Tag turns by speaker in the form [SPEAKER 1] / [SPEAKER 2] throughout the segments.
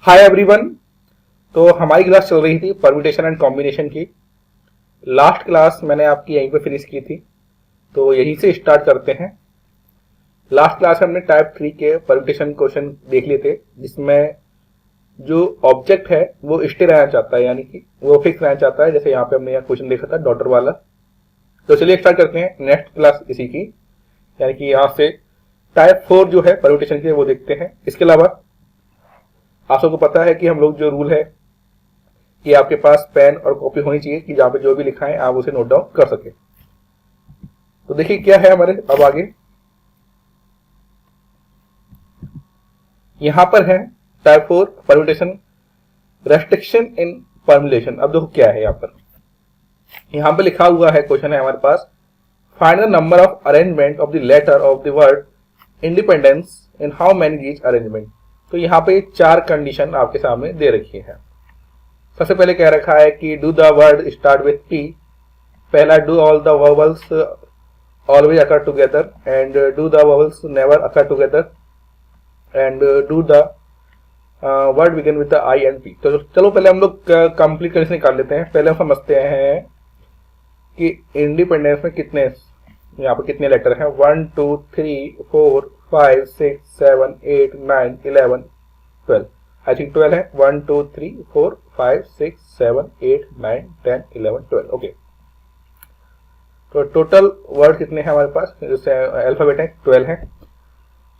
[SPEAKER 1] Hi everyone. तो हमारी class चल रही थी परम्यूटेशन एंड कॉम्बिनेशन की। लास्ट क्लास मैंने आपकी यहीं पे फिनिश की थी, तो यहीं से स्टार्ट करते हैं। लास्ट क्लास में हमने टाइप 3 के परम्यूटेशन क्वेश्चन देख लिए थे, जिसमें जो ऑब्जेक्ट है वो स्टे रहना चाहता है, यानी कि वो फिक्स रहना चाहता है। जैसे यहाँ पे हमने यहाँ क्वेश्चन देखा था डॉटर वाला। तो चलिए स्टार्ट करते हैं नेक्स्ट क्लास इसी की, यानी कि यहाँ से टाइप 4 जो है परम्यूटेशन के वो देखते हैं। इसके अलावा आप सबको पता है कि हम लोग जो रूल है कि आपके पास पेन और कॉपी होनी चाहिए कि जहां पे जो भी लिखा है आप उसे नोट डाउन कर सके। तो देखिए क्या है हमारे अब आगे। यहां पर है टाइप 4 परम्यूटेशन रेस्ट्रिक्शन इन फॉर्मुलेशन। अब देखो क्या है यहां पे लिखा हुआ है, क्वेश्चन है हमारे पास, find the number of arrangement of the letter of the word independence in how many these arrangement. तो यहाँ पे 4 कंडीशन आपके सामने दे रखी है। सबसे पहले कह रखा है कि do the word start with P. पहला, do all the vowels always occur together, and do the vowels never occur together, and do the word begin with the I and P. तो चलो पहले हम लोग कंप्लीट कंडीशन निकाल लेते हैं। पहले हम समझते हैं कि इंडिपेंडेंस में कितने, यहाँ पर कितने लेटर हैं। 1 2 3 4 5 6 7 8 9 11 12। आई थिंक 12 है। 1 2 3 4 5 6 7 8 9 10 11 12। ओके, तो टोटल वर्ड कितने हैं हमारे पास, जैसे अल्फाबेट है 12 है।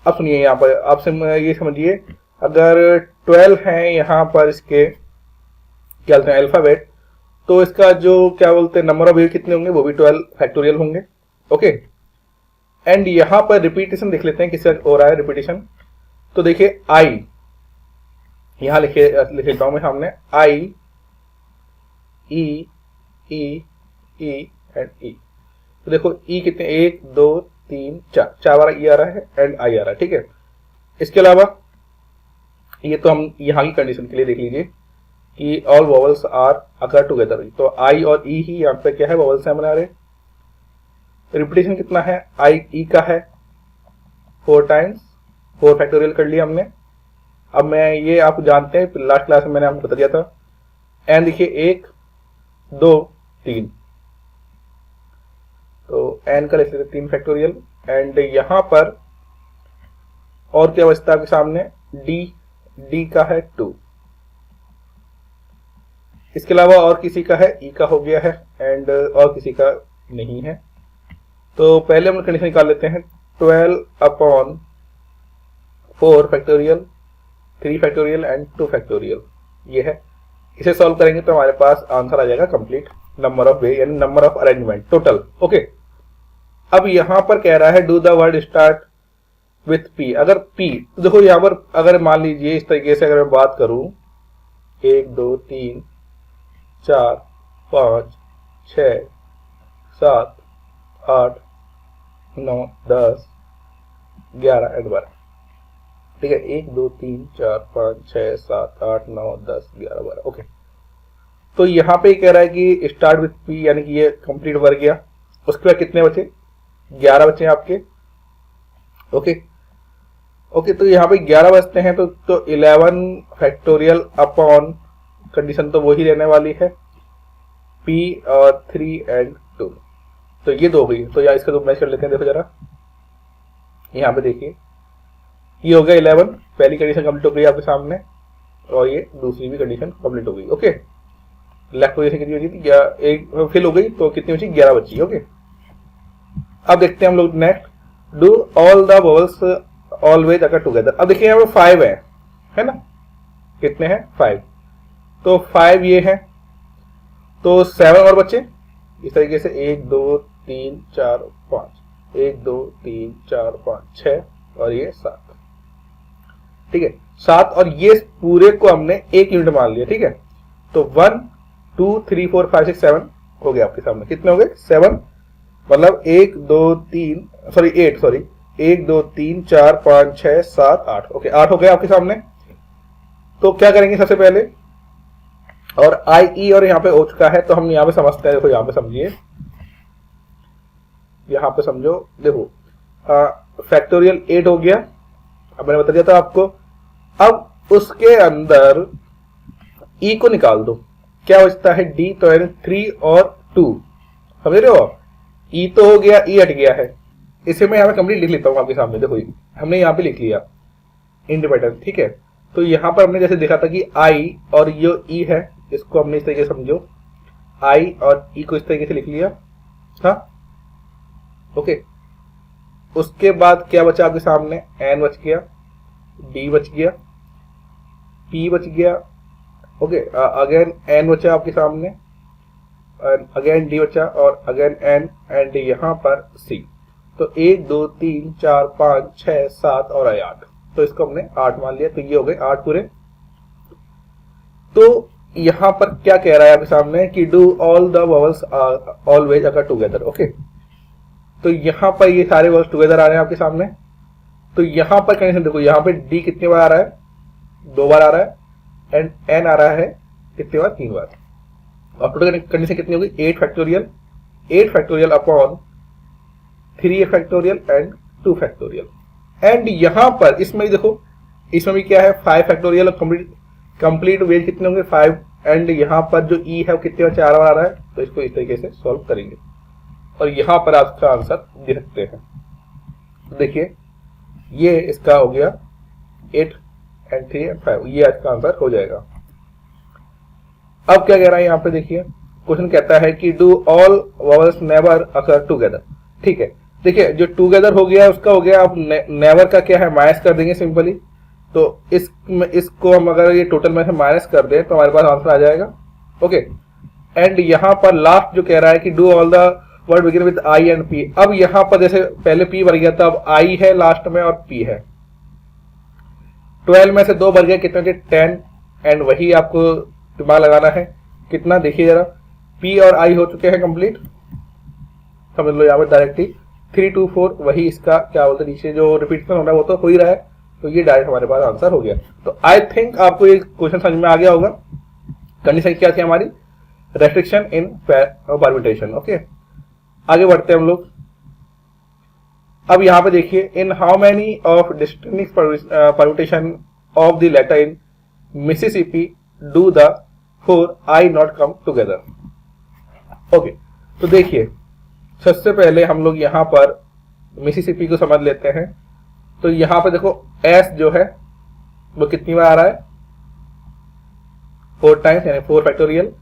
[SPEAKER 1] अब सुनिए, यहाँ पर आपसे ये समझिए, अगर 12 है यहाँ पर इसके क्या बोलते हैं अल्फाबेट, तो इसका जो क्या बोलते हैं नंबर ऑफ ईयर कितने होंगे, वो भी 12 फैक्टोरियल होंगे। ओके, एंड यहां पर रिपीटेशन देख लेते हैं किसका हो रहा है रिपीटेशन। तो देखिए आई, यहां लिख लेता हूं मैं सामने, आई ई ई ई एंड ई। तो देखो ई कितने, 1 2 3 4, 4 बार ई आ रहा है एंड आई आ रहा है। ठीक है, इसके अलावा ये तो हम यहाँ की कंडीशन के लिए देख लीजिए कि all vowels are occur together. तो आई और ई ही यहाँ पे क्या है, वोवल्स है बना रहे। रिपीटेशन कितना है, आई ई का है 4 टाइम्स, 4 फैक्टोरियल कर लिया हमने। अब मैं ये आप जानते हैं लास्ट क्लास में मैंने आपको बता दिया था। एन देखिए 1 2 3, तो एन का लिख लेते 3 फैक्टोरियल। एंड यहां पर और क्या बचता है आपके सामने, डी, डी का है 2। इसके अलावा और किसी का है, ई का हो गया है, एंड और किसी का नहीं है। तो पहले हम कंडीशन निकाल लेते हैं, 12 upon 4 factorial, 3 factorial and 2 factorial, ये है। इसे सॉल्व करेंगे तो हमारे पास आंसर आ जाएगा कंप्लीट नंबर ऑफ वे, यानी number of arrangement total. Okay, अब यहां पर कह रहा है do the word start with P. अगर पी, तो देखो यहां पर अगर मान लीजिए इस तरीके से अगर मैं बात करूं, 1 2 3 4 5 6 7 8 9 10 11 एंड 12। ठीक है, 1 2 3 4 5 6 7 8 9 10 11 12। ओके, तो यहाँ पे कह रहा है कि स्टार्ट विथ पी, यानी कि ये कंप्लीट वर्क गया। उसके बाद कितने बचे, 11 बचे आपके। ओके ओके, तो यहाँ पे 11 बचते हैं, तो 11 फैक्टोरियल अपॉन कंडीशन तो वही रहने वाली है, पी और 3 एंड 2। तो ये 2 हो गई। तो यार इसका तो मैच कर लेते हैं। देखो जरा यहाँ पे देखिए, ये हो गया 11, पहली कंडीशन कंप्लीट हो गई आपके सामने, और ये दूसरी भी कंडीशन कंप्लीट हो गई। ओके, लेफ्ट पोजीशन कितनी बची थी, एक फिल हो गई, तो कितनी बची, 11 बची। ओके, अब देखते हैं हम लोग next, do all the vowels always occur together. अब देखिए यहाँ पे 5 है ना, कितने हैं 5, तो 5 ये है, तो 7 और बच्चे इस तरीके से 1 2 3 4 5, 1 2 3 4 5 6 और ये 7। ठीक है, 7 और ये पूरे को हमने 1 यूनिट मान लिया। ठीक है, तो 1 2 3 4 5 6 7 हो गया आपके सामने। कितने हो गए, 7, मतलब 1 2 3 सॉरी 8 सॉरी 1 2 3 4 5 6 7 8। ओके, 8 हो गए आपके सामने। तो क्या करेंगे सबसे पहले, और आई ई और यहाँ पे हो चुका है, तो हम यहाँ पे समझते हैं। देखो यहाँ पे समझिए, यहाँ पे समझो, देखो फैक्टोरियल 8 हो गया, अब मैंने बता दिया था आपको। अब उसके अंदर ई को निकाल दो, क्या बचता है डी, तो यानी 3 और 2, समझ रहे हो? ई तो हो गया, ई हट गया है। इसे मैं यहाँ पे कंप्लीट लिख लेता हूँ आपके सामने। देखो हमने यहाँ पे लिख लिया इंडिपेंडेंट, ठीक है। तो यहाँ पर हमने जैसे देखा था कि आई और ये ई है, इसको हमने इस तरीके से समझो, आई और ई को इस तरीके से लिख लिया था, ओके। उसके बाद क्या बचा आपके सामने, एन बच गया, डी बच गया, पी बच गया, ओके। अगेन एन बचा आपके सामने, अगेन डी बचा, और अगेन एन, एंड यहाँ पर सी। तो 1 2 3 4 5 6 7 और 8, तो इसको हमने 8 मान लिया। तो ये हो गए 8 पूरे। तो यहाँ पर क्या कह रहा है आपके सामने कि do all the vowels always occur together, okay. तो यहाँ पर ये सारे वर्ड्स टुगेदर आ रहे हैं आपके सामने। तो यहाँ पर कंडीशन देखो, यहाँ पे डी कितने बार आ रहा है, 2 बार आ रहा है, एंड एन आ रहा है कितने बार, 3 बार। और टोटल कंडीशन कितनी होगी, 8 factorial, 8 factorial upon 3 factorial and 2 factorial. And यहाँ पर इसमें देखो, इसमें भी क्या है, 5 फैक्टोरियल। कंप्लीट वेज कितने होंगे, 5। एंड यहाँ पर जो ई है वो कितने बार, 4 बार आ रहा है। तो इसको इस तरीके से सॉल्व करेंगे और यहाँ पर आपका आंसर दे सकते हैं। तो देखिए ये इसका हो गया 8 एंड 3 एंड 5, ये इसका आंसर हो जाएगा। अब क्या कह रहा है यहाँ पे, देखिए क्वेश्चन कहता है कि do all vowels never occur together, ठीक है। देखिए जो टुगेदर हो गया उसका हो गया, अब नेवर का क्या है, माइनस कर देंगे सिंपली। तो इसको हम अगर ये टोटल में से माइनस कर दें तो हमारे पास आंसर आ जाएगा, ओके। एंड यहाँ पर लास्ट जो कह रहा है कि do all the word begin with I and P. अब यहाँ पर जैसे पहले पी भर गया था, अब आई है लास्ट में और पी है। 12 में से 2 भर गया, कितने थे, 10। एंड वही आपको दिमाग लगाना है, कितना देखिए जरा, पी और आई हो चुके हैं कंप्लीट, समझ लो यहाँ पर डायरेक्टली 3 2 4, वही इसका क्या बोलते हैं, नीचे जो रिपीटेशन हो रहा है वो तो हो ही रहा है। तो ये डायरेक्ट हमारे पास आंसर हो गया। तो आई थिंक आपको ये क्वेश्चन समझ में आ गया होगा। कंडीशन क्या थी हमारी, रेस्ट्रिक्शन इन परम्यूटेशन, ओके। आगे बढ़ते हैं हम लोग। अब यहाँ पे देखिए, in how many of distinct permutation of the letter in Mississippi do the 4 I not come together, okay. तो देखिए सबसे पहले हम लोग यहाँ पर मिसिसिपी को समझ लेते हैं। तो यहाँ पे देखो एस जो है वो कितनी बार आ रहा है, 4 टाइम्स, यानी 4 फैक्टोरियल।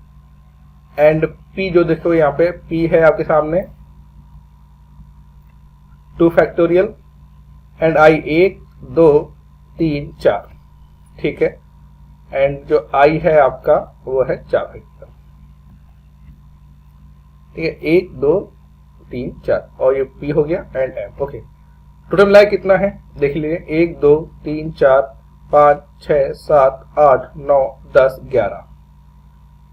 [SPEAKER 1] एंड पी जो देखो यहाँ पे पी है आपके सामने 2 फैक्टोरियल। एंड आई 1 2 3 4, ठीक है। एंड जो आई है आपका वो है 4 फैक्टोरियल, ठीक है, 1 2 3 4, और ये पी हो गया एंड एम, ओके। टोटल मिलाए कितना है देख लीजिए, 1 2 3 4 5 6 7 8 9 10 11।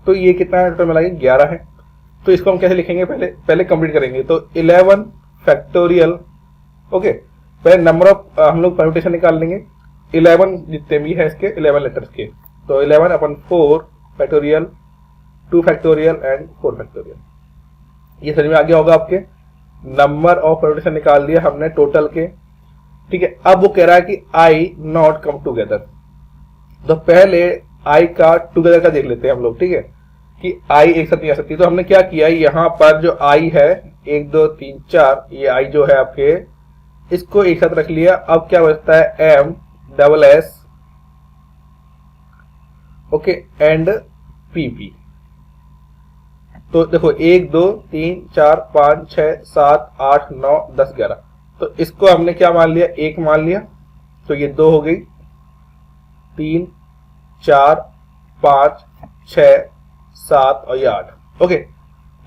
[SPEAKER 1] तो ये कितना है टोटल मिलाइए, 11 है। तो इसको हम कैसे लिखेंगे, पहले कंप्लीट करेंगे। तो 11 फैक्टोरियल, ओके। पहले नंबर ऑफ हम लोग परम्यूटेशन निकाल लेंगे, 11 जितने भी है इसके 11 लेटर्स के। तो 11 अपन 4 फैक्टोरियल, 2 फैक्टोरियल एंड 4 फैक्टोरियल। ये समझ में आ गया होगा आपके। नंबर ऑफ परम्यूटेशन निकाल दिया हमने टोटल के, ठीक है। अब वो कह रहा है कि आई नॉट कम टुगेदर। तो पहले आई का टुगेदर का देख लेते हैं हम लोग, ठीक है, कि आई एक साथ नहीं आ सकती। तो हमने क्या किया, यहाँ पर जो आई है 1 2 3 4, ये आई जो है आपके, इसको एक साथ रख लिया। अब क्या बचता है, M double S, okay, and P P. तो देखो 1 2 3 4 5 6 7 8 9 10 11। तो इसको हमने क्या मान लिया, 1 मान लिया। तो ये 2 हो गई, 3 4 5 6 7 और ये 8, ओके।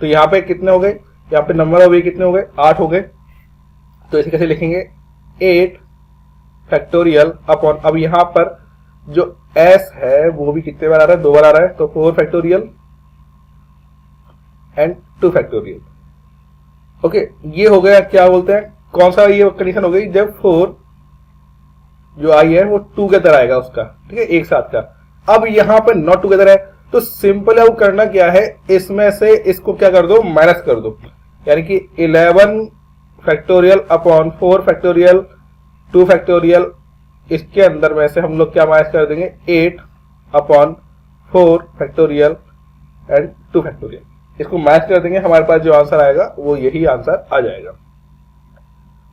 [SPEAKER 1] तो यहाँ पे कितने हो गए, यहाँ पे नंबर ऑफ ये कितने हो गए, 8 हो गए। तो इसे कैसे लिखेंगे, 8 फैक्टोरियल अपॉन, अब यहाँ पर जो एस है वो भी कितने बार आ रहा है, 2 बार आ रहा है। तो 4 फैक्टोरियल एंड 2 फैक्टोरियल, ओके। ये हो गया, क्या बोलते हैं, कौन सा ये कंडीशन हो गई, जब 4 जो आई है वो टुगेदर आएगा उसका, ठीक है, एक साथ का। अब यहाँ पे नॉट टुगेदर है, तो सिंपल अब करना क्या है, इसमें से इसको क्या कर दो, माइनस कर दो। यानी कि 11 फैक्टोरियल अपॉन 4 फैक्टोरियल 2 फैक्टोरियल, इसके अंदर में से हम लोग क्या माइनस कर देंगे 8/4 फैक्टोरियल एंड 2 फैक्टोरियल। इसको माइनस कर देंगे, हमारे पास जो आंसर आएगा वो यही आंसर आ जाएगा।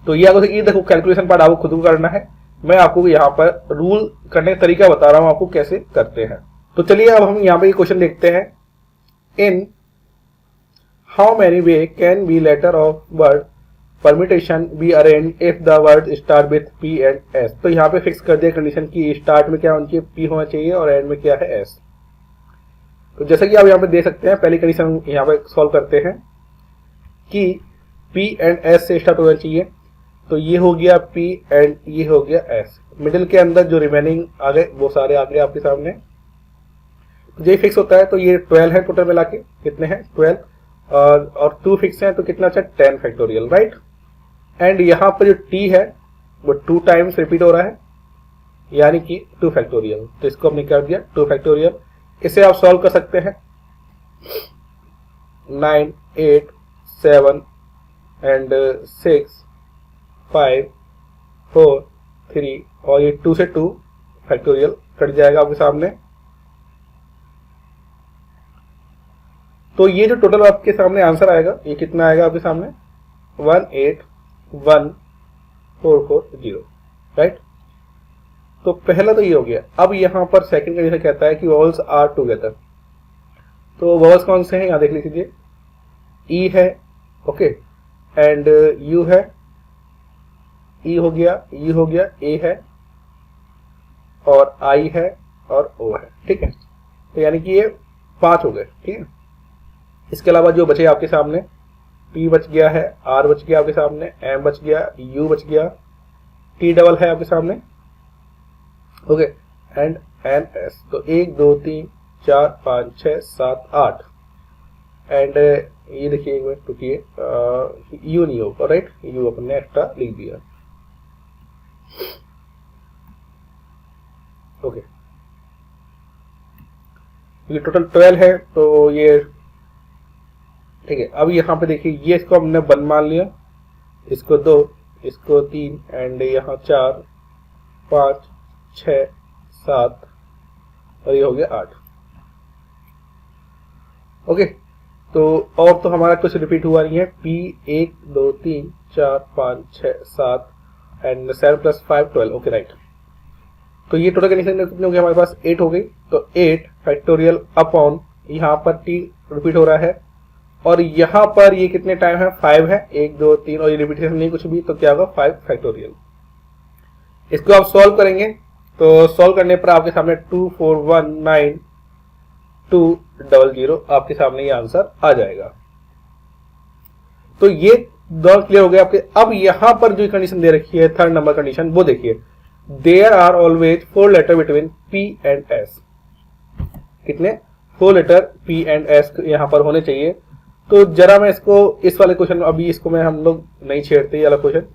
[SPEAKER 1] तो ये देखो कैलकुलेशन पार्ट आपको खुद को करना है, मैं आपको यहाँ पर रूल करने का तरीका बता रहा हूँ आपको कैसे करते हैं। तो चलिए अब हम यहाँ पे ये क्वेश्चन देखते हैं। In how many way can be letter of word permutation be arrange if the word start with P and S. तो यहाँ पे फिक्स कर दिया कंडीशन की स्टार्ट में क्या होना चाहिए, पी होना चाहिए और एंड में क्या है, एस। तो जैसे कि आप यहाँ पे देख सकते हैं, पहली कंडीशन यहाँ पे सॉल्व करते हैं कि पी एंड एस से स्टार्ट होना चाहिए। तो ये हो गया पी एंड ये हो गया एस। मिडिल के अंदर जो रिमेनिंग आ गए वो सारे आ गए आपके सामने। तो ये फिक्स होता है, तो ये 12 है टोटल मिला के, कितने हैं 12, और 2 फिक्स हैं तो कितना अच्छा 10 फैक्टोरियल, राइट। एंड यहाँ पर जो टी है वो 2 टाइम्स रिपीट हो रहा है, यानी कि 2 फैक्टोरियल। तो इसको हमने कर दिया 2 फैक्टोरियल। इसे आप सॉल्व कर सकते हैं 9, 8, 7 एंड 6, 5, 4, 3 और ये 2 से 2 फैक्टोरियल कट जाएगा आपके सामने। तो ये जो टोटल आपके सामने आंसर आएगा ये कितना आएगा आपके सामने 181,440, राइट। तो पहला तो ये हो गया। अब यहाँ पर सेकंड कंडीशन कहता है कि वॉवल्स आर टुगेदर। तो वॉवल्स कौन से हैं यहाँ देख लीजिए, ई है, ओके, एंड यू है, ई हो गया, ई हो गया, ए है और आई है और ओ है, ठीक है। तो यानी कि ये 5 हो गए, ठीक है। इसके अलावा जो बचे आपके सामने P बच गया है, R बच गया आपके सामने, M बच गया, U बच गया, T डबल है आपके सामने, ओके, एंड N S। तो 1 2 3 4 5 6 7 8 एंड ये देखिए एक मिनट रुकिए, U नहीं होगा, राइट, U अपन ने एक्स्ट्रा लिख दिया, ओके। ये टोटल 12 है तो ये ठीक है। अब यहाँ पे देखिए ये इसको हमने 1 मान लिया, इसको 2, इसको 3 एंड यहाँ 4 5 6 7 और ये हो गया 8, ओके। तो और तो हमारा कुछ रिपीट हुआ नहीं है। P 1 2 3 4 5 6 7 and 7 + 5 12, okay, right. तो ये टोटल कंडीशन कितने हो गए हमारे पास 8 हो गई। तो 8 फैक्टोरियल अपॉन यहाँ पर T रिपीट हो रहा है और यहाँ पर ये कितने टाइम है 5 है, 1 2 3 और ये रिपीटेशन नहीं कुछ भी, तो क्या होगा 5 फैक्टोरियल। इसको आप सॉल्व करेंगे तो सॉल्व करने पर आपके सामने 2419,200 आपके सामने ये आंसर आ जाएगा। तो ये दोनों क्लियर हो गए आपके। अब यहाँ पर जो कंडीशन दे रखी है थर्ड नंबर कंडीशन वो देखिए, there are always 4 letter between P and S। कितने 4 लेटर P एंड S यहाँ पर होने चाहिए। तो जरा मैं इसको इस वाले क्वेश्चन अभी इसको मैं हम लोग नहीं छेड़ते, ये वाला क्वेश्चन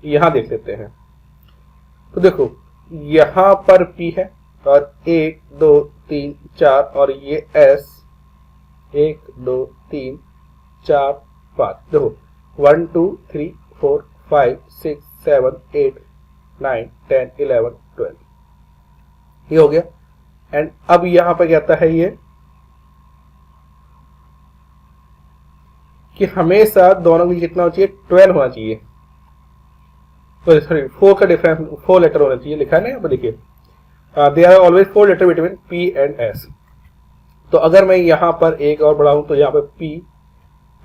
[SPEAKER 1] यहाँ देख लेते हैं। तो देखो यहाँ पर P है और 1 2 3 4 और ये S 1 2 3 4 5, देखो 1 2 3 4 5 6 7 8 9 10 11 12 ये हो गया। एंड अब यहाँ पर कहता है ये कि हमेशा दोनों की कितना होना चाहिए 12 होना चाहिए। तो सॉरी 4 का डिफरेंस 4 लेटर होना चाहिए, लिखा है ना यहाँ पर देखिए, there are always 4 letter between P and S। तो अगर मैं यहाँ पर एक और बढ़ाऊं तो यहाँ पर P,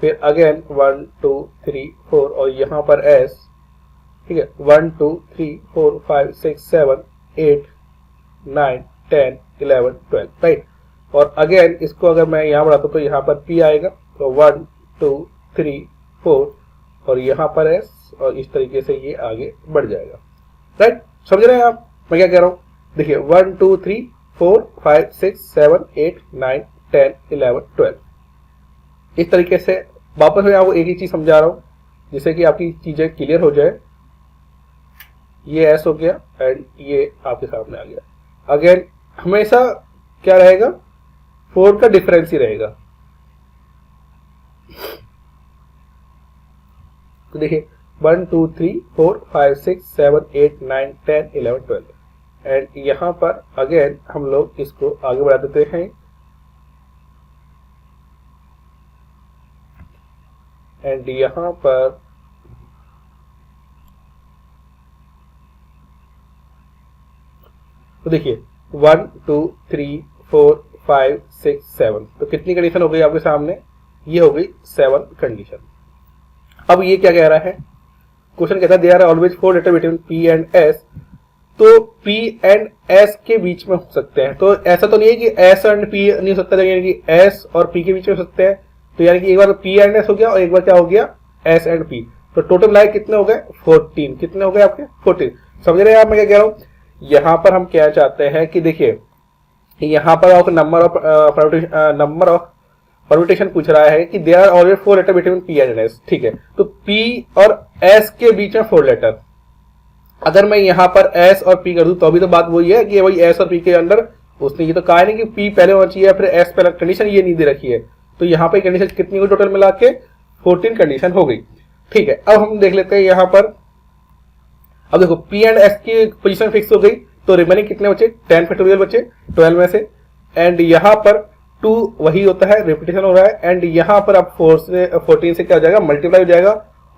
[SPEAKER 1] फिर अगेन 1 2 3 4 और यहाँ पर S, ठीक है, 1 2 3 4 5 6 7 8 9 10 11 12, राइट। और अगेन इसको अगर मैं यहाँ बढ़ाता हूँ तो यहाँ पर P आएगा, तो 1 2 3 4 और यहाँ पर S और इस तरीके से ये आगे बढ़ जाएगा, राइट। समझ रहे हैं आप मैं क्या कह रहा हूँ? देखिए 1 2 3 4 5 6 7 8 9 10 11 12 इस तरीके से। वापस मैं आपको एक ही चीज समझा रहा हूँ जिससे कि आपकी चीजें क्लियर हो जाए। ये S हो गया एंड ये आपके सामने आ गया। अगेन हमेशा क्या रहेगा 4 का डिफरेंस ही रहेगा। तो देखिए 1 2 3 4 5 6 7 8 9 10 11 12 एंड यहाँ पर अगेन हम लोग इसको आगे बढ़ा देते हैं एंड यहाँ पर तो देखिए 1 2 3 4 5 6 7, तो कितनी कंडीशन हो गई आपके सामने? ये हो गई 7 कंडीशन। अब ये क्या कह रहा है? क्वेश्चन कहता है there are always 4 letter between P and S, तो P एंड S के बीच में हो सकते हैं। तो ऐसा तो नहीं है कि S एंड P नहीं हो सकता, यानी कि S और P के बीच में हो सकते हैं। तो यानी कि एक बार P एंड S हो गया और एक बार क्या हो गया? S and P। तो टोटल लाइक कितने हो गए? 14। कितने हो गए आपके? 14। समझ रहे हैं आप मैं क्या कह रहा हूँ? यहाँ पर हम क्या चाहते हैं कि देखिए यहाँ पर आप नंबर ऑफ परम्यूटेशन पूछ रहा है कि there are always 4 letter between P and S, ठीक है। तो P और S के बीच में 4 लेटर, अगर मैं यहाँ पर S और P कर दूं तो अभी तो बात वही है कि वही S और P के अंदर उसने ये तो कहा नहीं कि P पहले होना चाहिए फिर S पहले, कंडीशन ये नहीं दे रखी है। तो यहाँ पे कंडीशन कितनी हुई टोटल मिला के? 14 कंडीशन हो गई, ठीक है। अब हम देख लेते हैं यहाँ पर, अब देखो P एंड S की पोजीशन फिक्स हो गई, तो रिमेनिंग कितने बचे? 10 फैक्टोरियल बचे 12 में से, एंड यहाँ पर 2 वही होता है, रिपीटेशन हो रहा है, एंड यहाँ पर अब 14 से क्या हो जाएगा? मल्टीप्लाई हो जाएगा,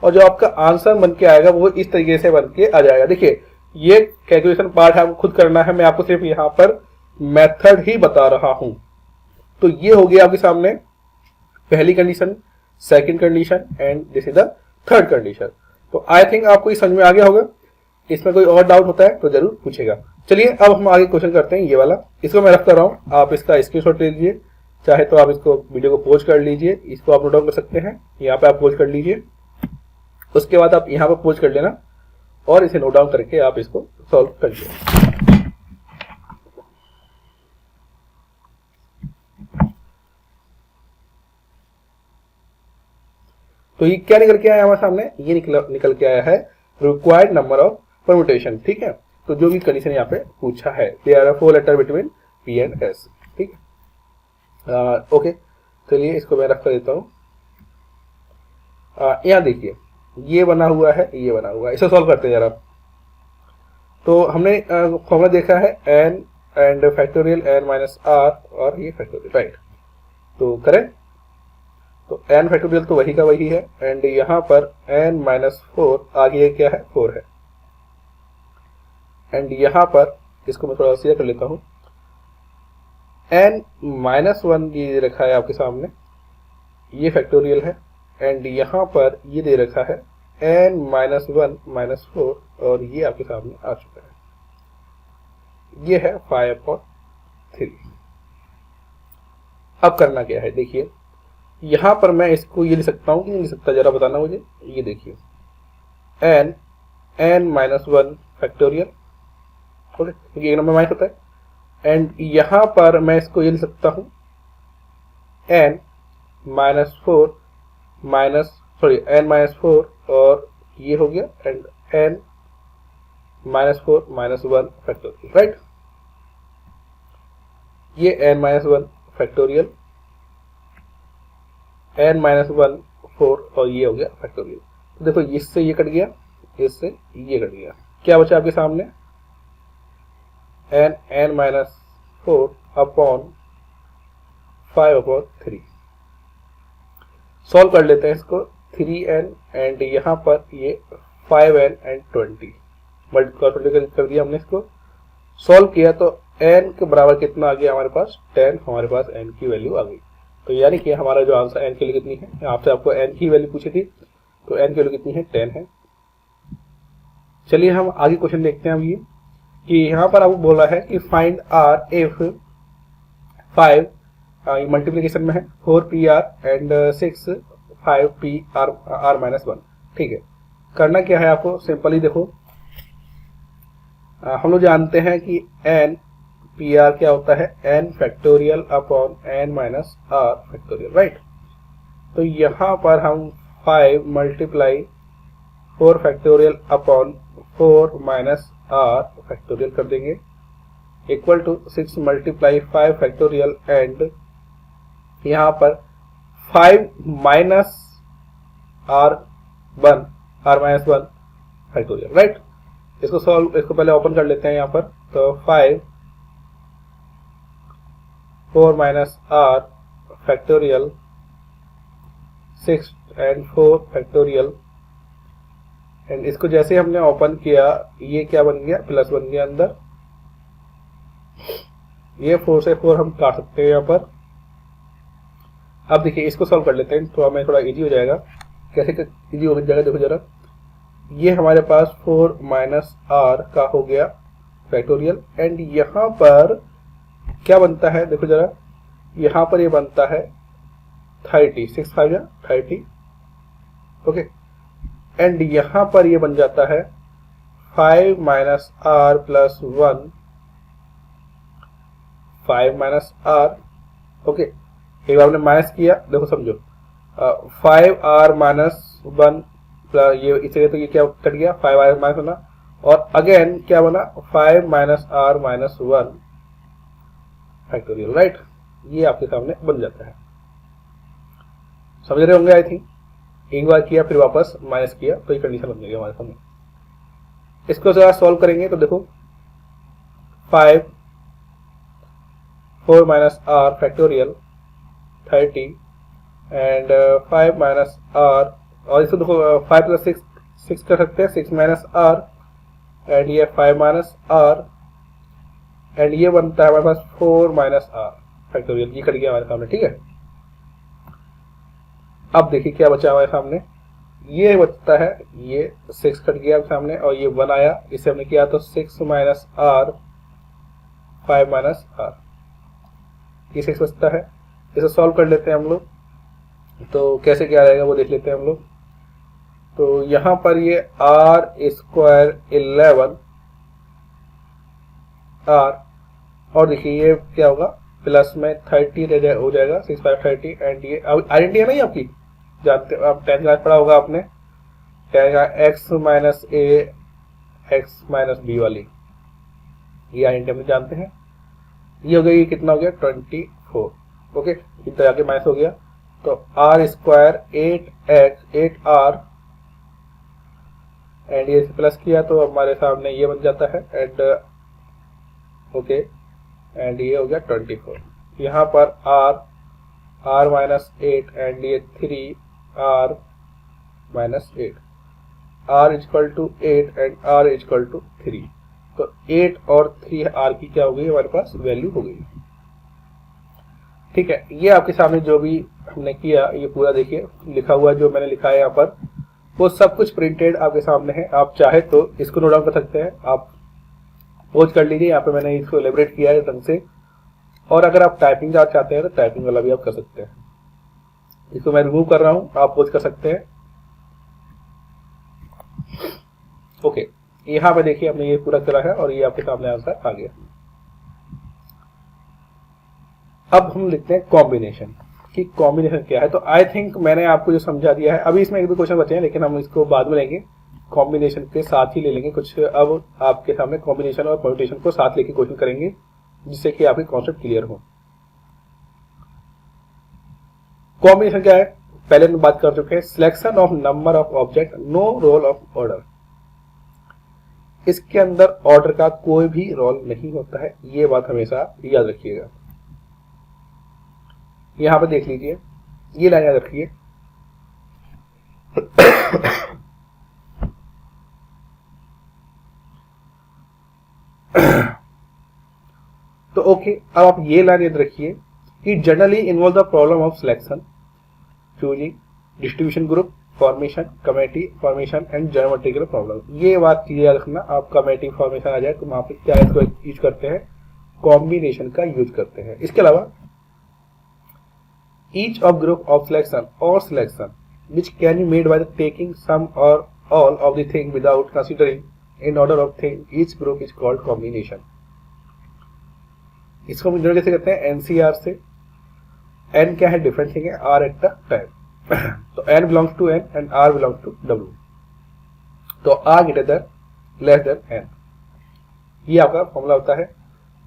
[SPEAKER 1] और जो आपका आंसर बन के आएगा वो इस तरीके से बन के आ जाएगा। देखिए ये कैलकुलेशन पार्ट है, आपको खुद करना है, मैं आपको सिर्फ यहाँ पर मेथड ही बता रहा हूं। तो ये हो गया आपके सामने पहली condition, second condition and this is the third condition. तो आई थिंक आपको ये समझ में आ गया होगा। इसमें कोई और डाउट होता है तो जरूर पूछेगा। चलिए अब हम आगे क्वेश्चन करते हैं, ये वाला। इसको मैं रख कर रहा हूँ, आप इसका स्क्रीनशॉट ले लीजिए, चाहे तो आप इसको वीडियो को पॉज कर लीजिए, इसको आप नोट डाउन कर सकते हैं, यहाँ पे आप पॉज कर लीजिए, उसके बाद आप यहाँ पे पॉज कर लेना और इसे नोट डाउन करके आप इसको सॉल्व कर लीजिए। तो ये क्या निकल के आया हमारे सामने? ये निकल के आया है रिक्वायर्ड नंबर ऑफ परम्यूटेशन, ठीक है। तो जो भी कंडीशन यहाँ पे पूछा है, there are 4 letter between P and S, ठीक है। ओके, चलिए इसको मैं रख कर देता हूँ। यहाँ देखिए ये बना हुआ है, ये बना हुआ है, इसे सॉल्व करते हैं जरा। तो हमने फॉर्मूला देखा है n and factorial n minus r और ये फैक्टोरियल, राइट। तो करें तो n फैक्टोरियल तो वही का वही है, एंड यहाँ पर n माइनस 4 आगे क्या है? 4 है, एंड यहाँ पर इसको मैं थोड़ा सीधा कर लेता हूँ, n माइनस 1 ये दे रखा है आपके सामने, ये फैक्टोरियल है, एंड यहाँ पर ये दे रखा है n माइनस 1 माइनस 4, और ये आपके सामने आ चुका है, ये है 5/3। अब करना क्या है? देखिए यहाँ पर मैं इसको ये लिख सकता हूँ कि नहीं लिख सकता, जरा बताना मुझे। ये देखिए n माइनस 1 फैक्टोरियल, ओके, क्योंकि एक नंबर माइनस होता है, एंड यहाँ पर मैं इसको ये लिख सकता हूँ n माइनस 4 और ये हो गया, and n minus 4 minus 1 factorial, right. ये n minus 1 factorial, n minus 1 4 और ये हो गया फैक्टोरियल। तो देखो इससे ये कट गया, इससे ये कट गया, क्या बचा आपके सामने? n minus 4 upon 5/3। सॉल्व कर लेते हैं इसको, 3n एंड यहाँ पर ये 5n एंड 20 मल्टीप्लाई कर दिया हमने। इसको सॉल्व किया तो n के बराबर कितना आ गया हमारे पास? 10। हमारे पास n की वैल्यू आ गई, तो यानी कि हमारा जो आंसर n की वैल्यू कितनी है? आपसे आपको n की वैल्यू पूछी थी, तो n की वैल्यू कितनी है? 10 है। चलिए हम आगे क्वेश्चन देखते हैं। अब ये कि यहाँ पर आपको बोला है कि फाइंड r if 5 मल्टीप्लीकेशन में है 4pr एंड 6 5pr माइनस 1, ठीक है। करना क्या है आपको? सिंपली देखो, हम लोग जानते हैं कि n pr क्या होता है? n factorial upon n minus r factorial, right. तो यहाँ पर हम 5 multiply 4 factorial upon 4 minus r factorial कर देंगे, equal to 6 multiply 5 factorial and यहाँ पर 5 minus r minus 1 factorial, right. इसको पहले ओपन कर लेते हैं यहाँ पर। तो 5 4 minus R factorial 6 and 4 factorial, and इसको जैसे हमने ओपन किया ये क्या बन गया, प्लस बन गया अंदर। ये 4 से 4 हम काट सकते हैं यहाँ पर। अब देखिए इसको सॉल्व कर लेते हैं तो हमें थोड़ा इजी हो जाएगा। कैसे इजी हो जाएगा देखो जरा, ये हमारे पास 4 माइनस आर का हो गया फैक्टोरियल, एंड यहाँ पर क्या बनता है देखो जरा, यहाँ पर ये बनता है 30, 6 5 30, ओके। एंड यहाँ पर ये बन जाता है 5 minus R plus 1, 5 minus R, okay. एक बार हमने माइनस किया, देखो समझो, 5 माइनस 1 प्लस ये इसलिए तो ये क्या कट गया, 5 माइनस बना, और अगेन क्या बना 5 minus R minus 1 factorial, right. ये आपके सामने बन जाता है, समझ रहे होंगे आई थिंक। एक बार किया फिर वापस माइनस किया तो ये कंडीशन बन जाएगी हमारे सामने। इसको जरा सॉल्व करेंगे तो देखो 5 4 minus R factorial 30 and 5 minus R, और इसको देखो 5 प्लस 6 कर सकते हैं, 6 माइनस आर, एंड ये 5 माइनस आर, एंड ये बनता है हमारे पास 4 माइनस आर फैक्टोरियल। ये कट गया हमारे सामने, ठीक है। अब देखिए क्या बचा हमारे सामने, ये बचता है, ये 6 कट गया सामने और ये 1 आया, इसे हमने किया तो 6 माइनस आर 5 माइनस आर, ये 6 बचता है। इसे सॉल्व कर लेते हैं हम लोग, तो कैसे क्या रहेगा वो देख लेते हैं हम लोग। तो यहाँ पर ये आर स्क्वायर 11 आर, और देखिए ये क्या होगा प्लस में 30 हो जाएगा, 6 5 30, एंड ये आइडेंटिटी है ना ये आपकी, जानते हो आप 10th क्लास पढ़ा होगा आपने, एक्स माइनस ए एक्स माइनस बी वाली, ये आइडेंटिटी हम जानते हैं। ये हो गया, ये कितना हो गया 24, ओके। इतना आगे माइनस हो गया, तो आर स्क्वायर 8 आर, एंड ये प्लस किया तो हमारे सामने ये बन जाता है, एंड ओके, एंड ये हो गया 24। यहाँ पर आर माइनस 8 एंड ये 3 R minus 8, R equal to 8 and R equal to 3, तो 8 और 3 आर की क्या हो गई हमारे पास वैल्यू हो गई, ठीक है। ये आपके सामने जो भी हमने किया ये पूरा देखिए लिखा हुआ, जो मैंने लिखा है यहाँ पर वो सब कुछ प्रिंटेड आपके सामने है। आप चाहे तो इसको नोट डाउन कर सकते हैं, आप पॉज कर लीजिए, यहाँ पे मैंने इसको एलेबरेट किया है ढंग से, और अगर आप टाइपिंग चाहते हैं तो टाइपिंग वाला भी आप कर सकते हैं। इसको मैं रिमूव कर रहा हूँ, आप पॉज कर सकते हैं, ओके। यहाँ पे देखिए हमने ये पूरा करा है और ये आपके सामने आंसर आ गया। अब हम लिखते हैं कॉम्बिनेशन, कि कॉम्बिनेशन क्या है। तो आई थिंक मैंने आपको जो समझा दिया है, अभी इसमें 1-2 क्वेश्चन बचे हैं लेकिन हम इसको बाद में लेंगे, कॉम्बिनेशन के साथ ही ले लेंगे कुछ। अब आपके सामने कॉम्बिनेशन और परम्यूटेशन को साथ लेके क्वेश्चन करेंगे जिससे कि आपके कॉन्सेप्ट क्लियर हो। कॉम्बिनेशन क्या है पहले हम बात कर चुके हैं, selection of number of object, no role of order. इसके अंदर ऑर्डर का कोई भी रोल नहीं होता है, ये बात हमेशा याद रखिएगा। यहां पर देख लीजिए, ये लाइन याद रखिए, तो ओके। अब आप ये लाइन याद रखिए कि generally involve the problem of selection, choosing, distribution group, formation, committee formation and geometrical problem. ये बात याद रखना, आप कमेटी फॉर्मेशन आ जाए तो वहां पे क्या इसको यूज करते हैं, कॉम्बिनेशन का यूज करते हैं। इसके अलावा each of group of selection or selection which can be made by the taking some or all of the thing without considering in order of thing, each group is called combination। इसको हम कैसे करते हैं, NCR से। N क्या है, different thing है, R at the time, तो N belongs to N and R belongs to W, तो R greater than less than N, ये आपका फॉर्मूला होता है।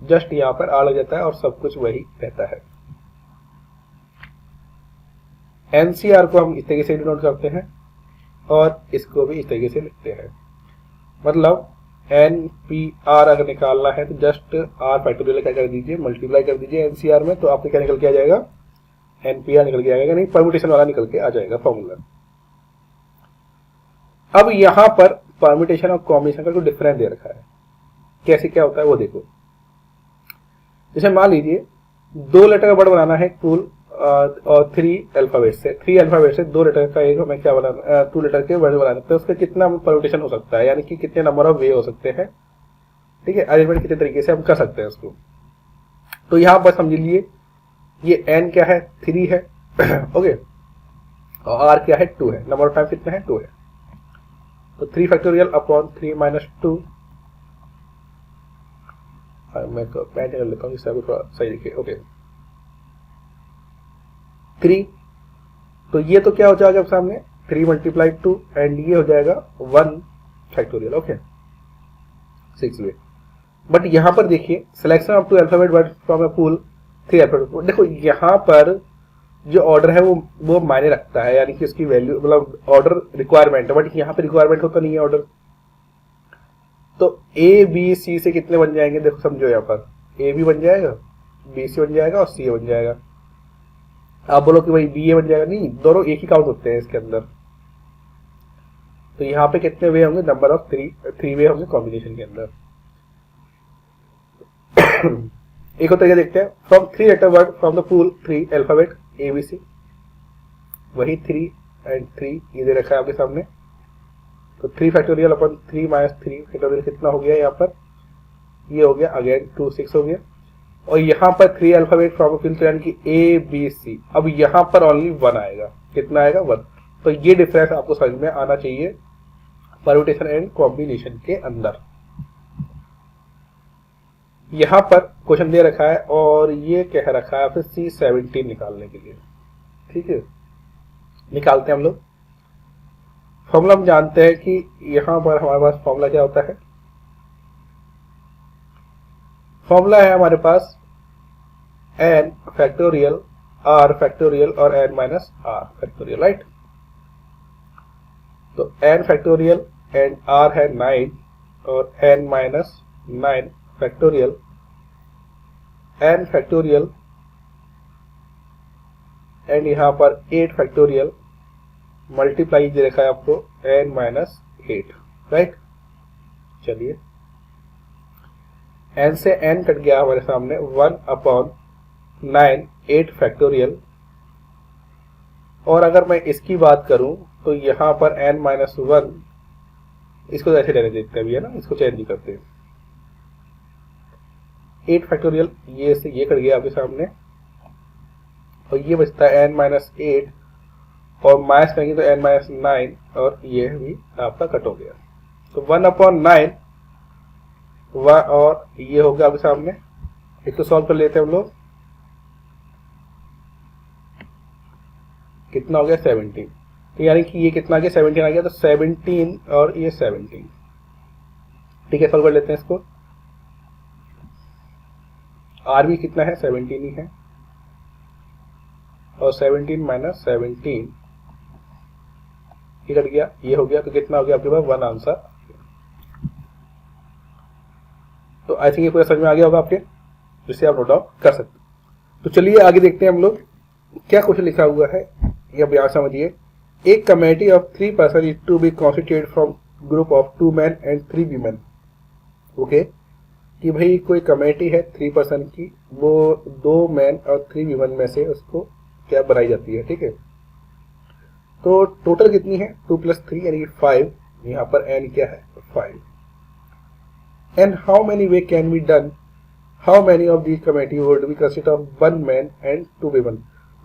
[SPEAKER 1] जस्ट यहाँ पर आर लग जाता है और सब कुछ वही रहता है। एनसीआर को हम इस तरीके से डिनोट करते हैं और इसको भी इस तरीके से लिखते हैं, मतलब एन पी आर अगर निकालना है तो जस्ट आर फैक्टोरियल क्या कर दीजिए, मल्टीप्लाई कर दीजिए एनसीआर में, तो आपको क्या निकल के आ जाएगा, एनपीआर निकल के आ जाएगा, नहीं परम्यूटेशन वाला निकल के आ जाएगा फॉर्मूला। अब यहां पर परम्यूटेशन और कॉम्बिनेशन का कोई डिफरेंस दे रखा है, कैसे क्या होता है वो देखो। जैसे मान लीजिए 2 लेटर का वर्ड बनाना है कुल और 3 अल्फाबेट से, 3 अल्फाबेट से 2 लेटर का एक हमें क्या बनाना, 2 लेटर के वर्ड बनाना, तो उसका कितना परम्यूटेशन हो सकता है, यानी कि कितने नंबर ऑफ वे हो सकते हैं, ठीक है, अरेंजमेंट कितने तरीके से हम कर सकते हैं उसको। तो यहाँ पर समझ लीजिए ये n क्या है, 3 है ओके, और r क्या है, 2 है, नंबर ऑफ टाइम कितना है, 2 है, तो 3 फैक्टोरियल अपॉन 3 माइनस 2, मैं तो पैंट कर लेता हूँ इससे आपको थोड़ा सही दिखे, ओके 3, तो ये तो क्या हो जाएगा अब सामने 3 मल्टीप्लाई 2 एंड ये हो जाएगा 1 फैक्टोरियल, ओके 6 वे। बट यहाँ पर देखिए selection of 2 alphabet word from A pool 3 alphabet, देखो यहाँ पर जो ऑर्डर है वो मायने रखता है, यानी कि उसकी वैल्यू मतलब ऑर्डर रिक्वायरमेंट है, बट यहाँ पे रिक्वायरमेंट होता नहीं है ऑर्डर। तो ए बी सी से कितने बन जाएंगे, देखो समझो, यहाँ पर ए बी बन जाएगा, बी सी बन जाएगा और सी ए बन जाएगा। आप बोलो कि भाई बी ए बन जाएगा, नहीं, दोनों एक ही काउंट होते हैं इसके अंदर। तो यहाँ पे कितने वे होंगे, नंबर ऑफ 3 वे होंगे कॉम्बिनेशन के अंदर। एक और तरीका देखते हैं, from 3 letter word from the pool 3 alphabet A B C, वही 3 एंड 3 ये दे रखा है आपके सामने, तो 3 फैक्टोरियल अपन 3 माइनस 3 फैक्टोरियल कितना हो गया यहाँ पर, ये हो गया अगेन 2 6 हो गया, और यहाँ पर 3 अल्फाबेट फ्रॉम फिल यानी कि ए बी सी, अब यहाँ पर ओनली 1 आएगा, कितना आएगा 1। तो ये डिफरेंस आपको समझ में आना चाहिए परम्यूटेशन एंड कॉम्बिनेशन के अंदर। यहाँ पर क्वेश्चन दे रखा है और ये कह रखा है आपसे C17 निकालने के लिए, ठीक है, निकालते हैं हम लोग। फॉर्मूला हम जानते हैं कि यहाँ पर हमारे पास फॉर्मूला क्या होता है, फॉर्मूला है हमारे पास n फैक्टोरियल r फैक्टोरियल और n minus r factorial, right. तो n फैक्टोरियल एंड r है 9 और n minus 9 factorial, n factorial and यहाँ पर 8 फैक्टोरियल मल्टीप्लाई दे रखा है आपको n माइनस 8, राइट। चलिए n से n कट गया हमारे सामने 1 अपॉन 9 8 फैक्टोरियल, और अगर मैं इसकी बात करूं तो यहाँ पर n माइनस 1, इसको ऐसे रहने देते हैं, ना इसको चेंज नहीं करते, 8 फैक्टोरियल ये से ये कट गया आपके सामने, और ये बचता है n माइनस 8, और माइनस करेंगे तो n माइनस 9, और ये भी आपका कट हो गया, तो 1 अपॉन 9 और ये हो गया आपके सामने। इसको सॉल्व कर लेते हैं हम लोग, कितना हो गया 17, तो यानी कि ये कितना आ गया 17 आ गया, तो 17 और ये 17, ठीक है, सॉल्व कर लेते हैं इसको। आर भी कितना है 17 ही है, और 17 माइनस 17 ये कट गया, ये हो गया, तो कितना हो गया आपके पास 1 आंसर। तो आई थिंक ये पूरा समझ में आ गया होगा आपके, जिससे आप नोट डाउन कर सकते। तो चलिए आगे देखते हैं हम लोग क्या क्वेश्चन लिखा हुआ है, या बयान समझिए। एक committee of 3 person is to be constituted from group of 2 men and 3 women, okay, कि भाई कोई कमेटी है 3 पर्सन की, वो 2 men और 3 women में से उसको क्या बनाई जाती है, ठीक है। तो टोटल कितनी है 2 + 3 यानी कि 5, यहाँ पर n क्या है 5, and how many way can be done, how many of this committee would be consist of 1 man and 2 women।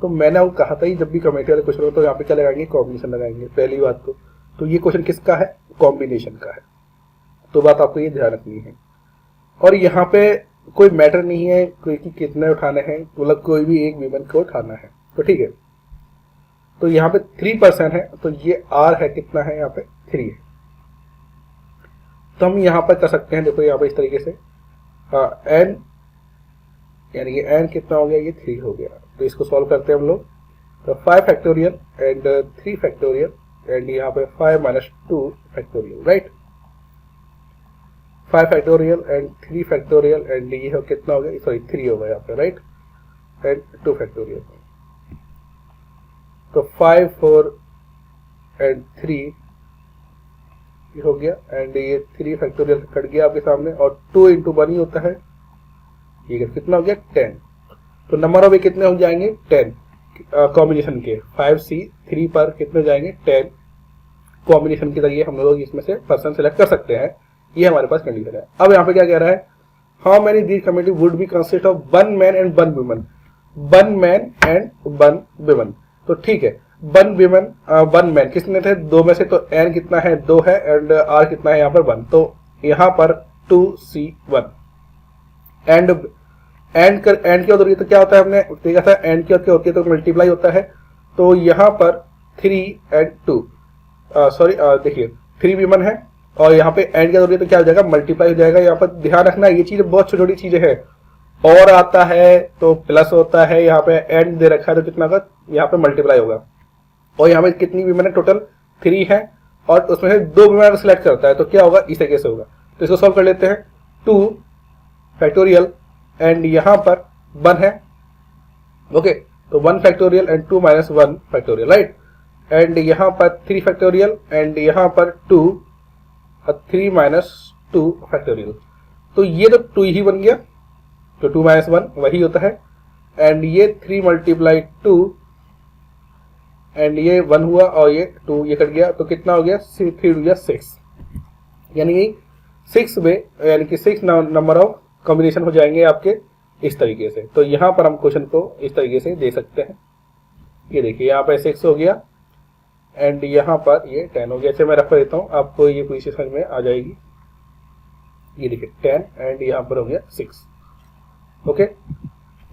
[SPEAKER 1] तो मैंने वो कहा था ही जब भी कमेटी वाले क्वेश्चन हो तो यहाँ पे क्या लगाएंगे, कॉम्बिनेशन लगाएंगे, पहली बात तो ये क्वेश्चन किसका है, कॉम्बिनेशन का है, तो बात आपको ये ध्यान रखनी है। और यहाँ पे कोई मैटर नहीं है कोई कि कितने उठाने हैं, मतलब कोई भी एक विमेन को उठाना है, तो ठीक है। तो यहाँ पे 3 पर्सन है, तो ये r है, कितना है यहाँ पे 3 है, तो हम यहाँ पर कर सकते हैं, देखो यहाँ पे इस तरीके से n यानी कि n कितना हो गया, ये 3 हो गया, तो इसको सॉल्व करते हैं हम लोग। तो 5 फैक्टोरियल एंड 3 फैक्टोरियल एंड यहाँ पे 5 minus 2 factorial, right. 5 factorial and 3 factorial and ये हो कितना हो गया, सॉरी 3 होगा यहाँ पे, राइट, एंड 2 फैक्टोरियल। तो 5 4 एंड 3 ये हो गया, एंड ये 3 फैक्टोरियल कट गया आपके सामने, और 2 इंटू 1 ही होता है, ये कितना हो गया 10। तो नंबर ऑफ वे कितने हो जाएंगे 10 कॉम्बिनेशन के, 5C 3 पर कितने हो जाएंगे 10 कॉम्बिनेशन के जरिए हम लोग इसमें से पर्सन सेलेक्ट कर सकते हैं। ये हमारे पास कंडीशन है। अब यहाँ पे क्या कह रहा है, how many these committee would be consist of 1 man and 1 woman, 1 man and 1 woman. तो ठीक है, 1 वुमन 1 मैन किसने थे, 2 में से, तो एन कितना है 2 है, एंड आर कितना है यहाँ पर 1, तो यहाँ पर 2C1 एंड की होती है तो क्या होता है, हमने देखा था एंड की होती है तो मल्टीप्लाई होता है। तो यहाँ पर 3 एंड 2 सॉरी देखिए 3 विमन है, और यहाँ पे एंड की होती है तो क्या हो जाएगा मल्टीप्लाई हो जाएगा। यहाँ पर ध्यान रखना ये चीज बहुत छोटी छोटी चीजें हैं, और आता है तो प्लस होता है, यहाँ पे एंड दे रखा है तो कितना होगा यहाँ पे मल्टीप्लाई होगा। और यहाँ पे कितनी विमन है, टोटल 3 है, और उसमें से 2 विमन सिलेक्ट करता है तो क्या होगा इस तरीके से होगा। तो इसको सॉल्व कर लेते हैं, 2 फैक्टोरियल एंड यहाँ पर 1 है, ओके, तो 1 factorial and 2 minus 1 factorial, right, and यहाँ पर 3 फैक्टोरियल एंड यहाँ पर 2 और 3 माइनस 2 फैक्टोरियल। तो ये तो 2 ही बन गया, तो 2 माइनस 1 वही होता है, एंड ये 3 मल्टीप्लाई 2 एंड ये 1 हुआ, और ये 2 ये कट गया, तो कितना हो गया 3 हो गया 6, यानी कि 6 में यानी कि 6 नंबर ऑफ कॉम्बिनेशन हो जाएंगे आपके इस तरीके से। तो यहाँ पर हम क्वेश्चन को इस तरीके से दे सकते हैं। ये देखिए यहाँ पर 6 हो गया एंड यहाँ पर ये 10 हो गया। ऐसे मैं रख देता हूँ, आपको ये पूरी समझ में आ जाएगी। ये देखिए 10 एंड यहाँ पर हो गया 6। ओके,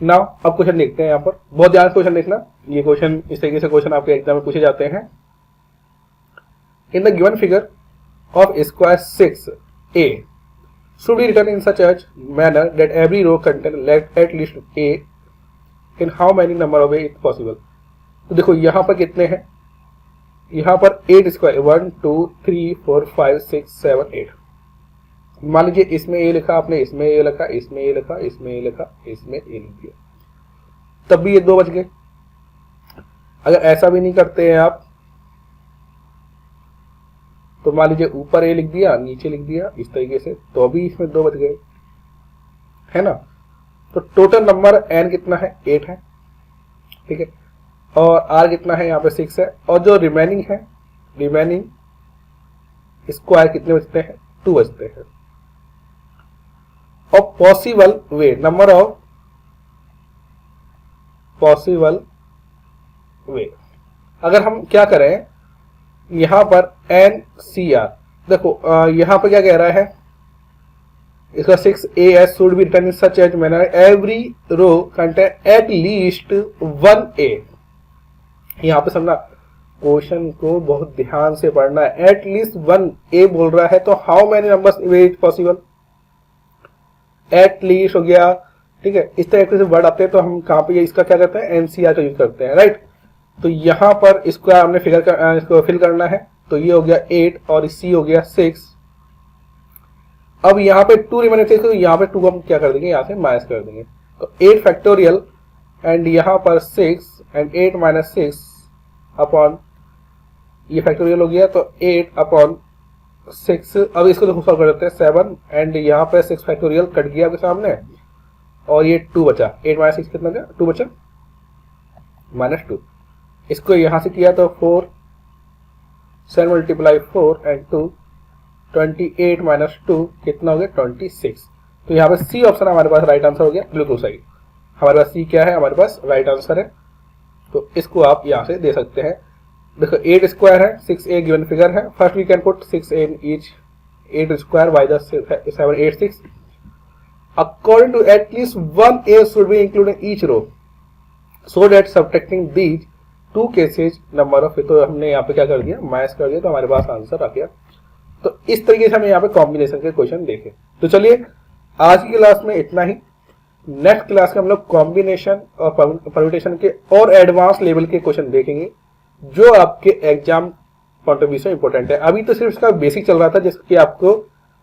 [SPEAKER 1] नाउ अब क्वेश्चन देखते हैं। यहाँ पर बहुत ध्यान से क्वेश्चन देखना, ये क्वेश्चन इस तरीके से क्वेश्चन आपके एग्जाम में पूछे जाते हैं। In the given figure of square 6a should be written in such a manner that every row contain at least a in how many number of a is possible। तो देखो यहाँ पर कितने हैं, यहाँ पर 8 स्क्वायर 1 2 3 4 5 6 7 8। मान लीजिए इसमें ए लिखा आपने, इसमें ए लिखा, इसमें ए लिखा, इसमें ए लिखा, इसमें ए लिख दिया, तब भी ये 2 बच गए। अगर ऐसा भी नहीं करते हैं आप तो मान लीजिए ऊपर ए लिख दिया नीचे लिख दिया इस तरीके से, तो भी इसमें 2 बच गए, है ना। तो टोटल नंबर एन कितना है 8 है, ठीक है, और आर कितना है यहाँ पे 6 है, और जो रिमेनिंग है रिमेनिंग स्क्वायर कितने बचते हैं 2 बचते हैं। और possible way number of possible way, अगर हम क्या करें यहाँ पर NCR देखो यहाँ पर क्या कह रहा है, इसका 6as should be written in such a manner every row contain at least 1a। यहाँ पे समझना, क्वेश्चन को बहुत ध्यान से पढ़ना है। एट लीस्ट 1a बोल रहा है, तो how many numbers is possible, at least हो गया, ठीक है। इस तरह से वर्ड आते हैं तो हम कहाँ पे इसका क्या करते हैं NCR का यूज करते हैं, राइट। तो यहाँ पर इसको हमने इसको फिल करना है, तो ये हो गया 8 और सी हो गया 6। अब यहाँ पे 2 रिमेनिंग थे, तो यहाँ पे 2 हम क्या कर देंगे, यहाँ से माइनस कर देंगे। तो 8 फैक्टोरियल एंड यहाँ पर 6 एंड 8 माइनस 6 अपॉन ये फैक्टोरियल हो गया, तो 8 अपॉन 6। अब इसको देखो सॉल्व कर देते हैं 7 एंड यहाँ पे 6 फैक्टोरियल कट गया आपके सामने, और ये 2 बचा। 8 माइनस 6 कितना गया 2 बचा, -2। इसको यहाँ से किया तो 4 7 मल्टीप्लाई 4 एंड 2 28 माइनस 2 कितना हो गया 26। तो यहाँ पे सी ऑप्शन हमारे पास राइट आंसर हो गया, बिल्कुल सही। हमारे पास सी क्या है, हमारे पास राइट आंसर है। तो इसको आप यहाँ से दे सकते हैं। देखो 8 स्क्वायर है, 6a गिवन फिगर है, first we can put 6a in each 8 square by the 786 according to at least 1a should be included each row so that subtracting these 2 cases number of, तो हमने यहाँ पे क्या कर दिया माइनस कर दिया, तो हमारे पास आंसर आ गया। तो इस तरीके से हमें यहाँ पे कॉम्बिनेशन के क्वेश्चन देखे। तो चलिए आज की क्लास में इतना ही। नेक्स्ट क्लास में हम लोग कॉम्बिनेशन और परम्यूटेशन के और एडवांस लेवल के क्वेश्चन देखेंगे, जो आपके एग्जाम पॉइंट ऑफ व्यू से इंपॉर्टेंट है। अभी तो सिर्फ इसका बेसिक चल रहा था, जिसकी आपको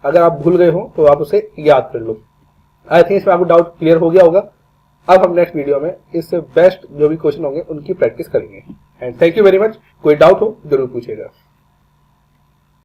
[SPEAKER 1] अगर आप भूल गए हो तो आप उसे याद कर लो। आई थिंक इसमें आपको डाउट क्लियर हो गया होगा। अब हम नेक्स्ट वीडियो में इससे बेस्ट जो भी क्वेश्चन होंगे उनकी प्रैक्टिस करेंगे। And thank you very much. कोई डाउट हो जरूर पूछेगा।